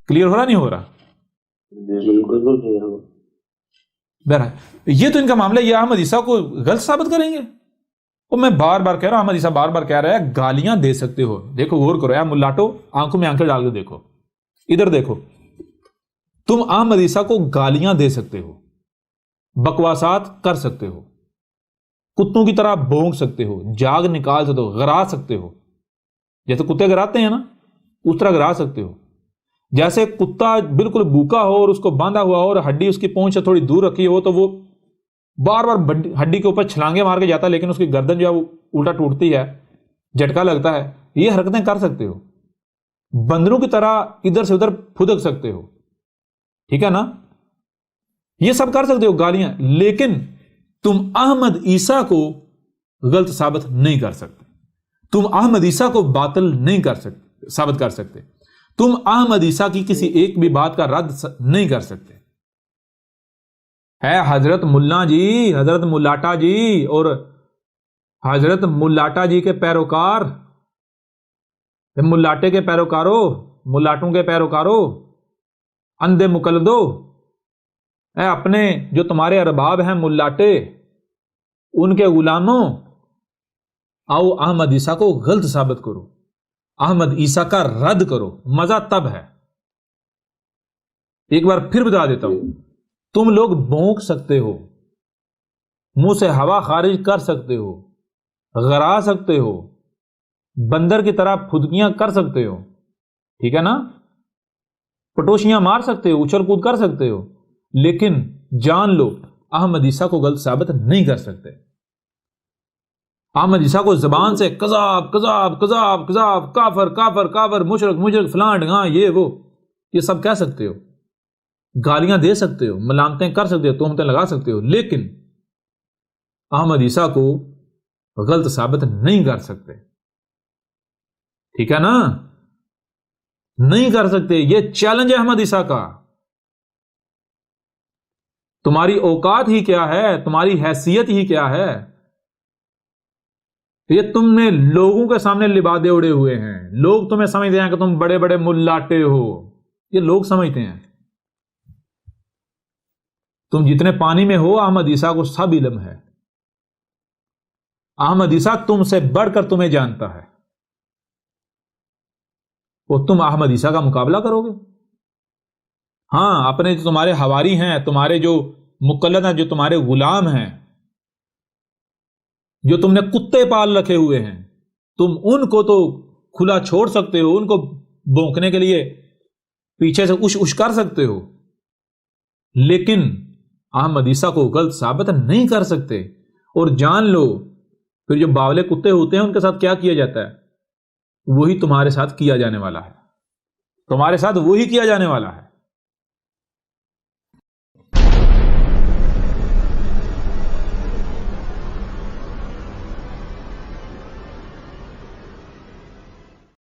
Clear ہو رہا نہیں ہو رہا؟ بہرحال یہ تو ان کا معاملہ. یہ احمد عیسیٰ کو غلط ثابت کریں گے. اور میں بار بار کہہ رہا ہوں، احمد عیسیٰ بار بار کہہ رہا ہے گالیاں دے سکتے ہو. دیکھو غور کرو، ملاٹو آنکھوں میں آنکھیں ڈال کے دیکھو، ادھر دیکھو. تم احمد عیسیٰ کو گالیاں دے سکتے ہو، بکواسات کر سکتے ہو، کتوں کی طرح بھونک سکتے ہو، جاگ نکال سکتے ہو، غرا سکتے ہو. جیسے کتے گراتے ہیں نا، اس طرح گرا سکتے ہو. جیسے کتا بالکل بھوکا ہو اور اس کو باندھا ہوا ہو اور ہڈی اس کی پونچھ سے تھوڑی دور رکھی ہو تو وہ بار بار ہڈی کے اوپر چھلانگے مار کے جاتا ہے، لیکن اس کی گردن جو ہے وہ الٹا ٹوٹتی ہے، جھٹکا لگتا ہے. یہ حرکتیں کر سکتے ہو. بندروں کی طرح ادھر سے ادھر پھدک سکتے ہو، ٹھیک ہے نا؟ یہ سب کر سکتے ہو گالیاں. لیکن تم احمد عیسیٰ کو غلط ثابت نہیں کر سکتے. تم احمد عیسیٰ کو باطل نہیں کر سکتے، ثابت کر سکتے. تم احمد عیسیٰ کی کسی ایک بھی بات کا رد نہیں کر سکتے. ہے حضرت ملا جی، حضرت ملاٹا جی اور حضرت ملاٹا جی کے پیروکار، ملاٹے کے پیروکاروں، ملاٹوں کے پیروکاروں، اندھے مقلدو، اے اپنے جو تمہارے ارباب ہیں ملاٹے، ان کے غلاموں، آؤ احمد عیسیٰ کو غلط ثابت کرو، احمد عیسیٰ کا رد کرو. مزہ تب ہے. ایک بار پھر بتا دیتا ہوں، تم لوگ بھونک سکتے ہو، منہ سے ہوا خارج کر سکتے ہو، غرا سکتے ہو، بندر کی طرح پھدکیاں کر سکتے ہو، ٹھیک ہے نا؟ پٹوشیاں مار سکتے ہو، اچھل کود کر سکتے ہو، لیکن جان لو احمد عیسیٰ کو غلط ثابت نہیں کر سکتے. احمد عیسیٰ کو زبان سے کذاب کذاب کذاب کذاب، کافر کافر کافر، مشرک مشرک، فلانٹ، ہاں یہ وہ، یہ سب کہہ سکتے ہو، گالیاں دے سکتے ہو، ملامتیں کر سکتے ہو، تہمتیں لگا سکتے ہو، لیکن احمد عیسیٰ کو غلط ثابت نہیں کر سکتے. ٹھیک ہے نا؟ نہیں کر سکتے. یہ چیلنج ہے احمد عیسیٰ کا. تمہاری اوقات ہی کیا ہے، تمہاری حیثیت ہی کیا ہے. یہ تم نے لوگوں کے سامنے لبادے اڑے ہوئے ہیں. لوگ تمہیں سمجھتے ہیں کہ تم بڑے بڑے ملاٹے ہو. یہ لوگ سمجھتے ہیں. تم جتنے پانی میں ہو احمد عیسیٰ کو سب علم ہے. احمد عیسیٰ تم سے بڑھ کر تمہیں جانتا ہے، اور تم احمد عیسیٰ کا مقابلہ کرو گے؟ ہاں، اپنے جو تمہارے حواری ہیں، تمہارے جو مقلد ہیں، جو تمہارے غلام ہیں، جو تم نے کتے پال رکھے ہوئے ہیں، تم ان کو تو کھلا چھوڑ سکتے ہو، ان کو بھونکنے کے لیے پیچھے سے اش اش کر سکتے ہو، لیکن احمد عیسیٰ کو غلط ثابت نہیں کر سکتے. اور جان لو پھر جو باولے کتے ہوتے ہیں ان کے ساتھ کیا کیا جاتا ہے، وہی تمہارے ساتھ کیا جانے والا ہے. تمہارے ساتھ وہی کیا جانے والا ہے.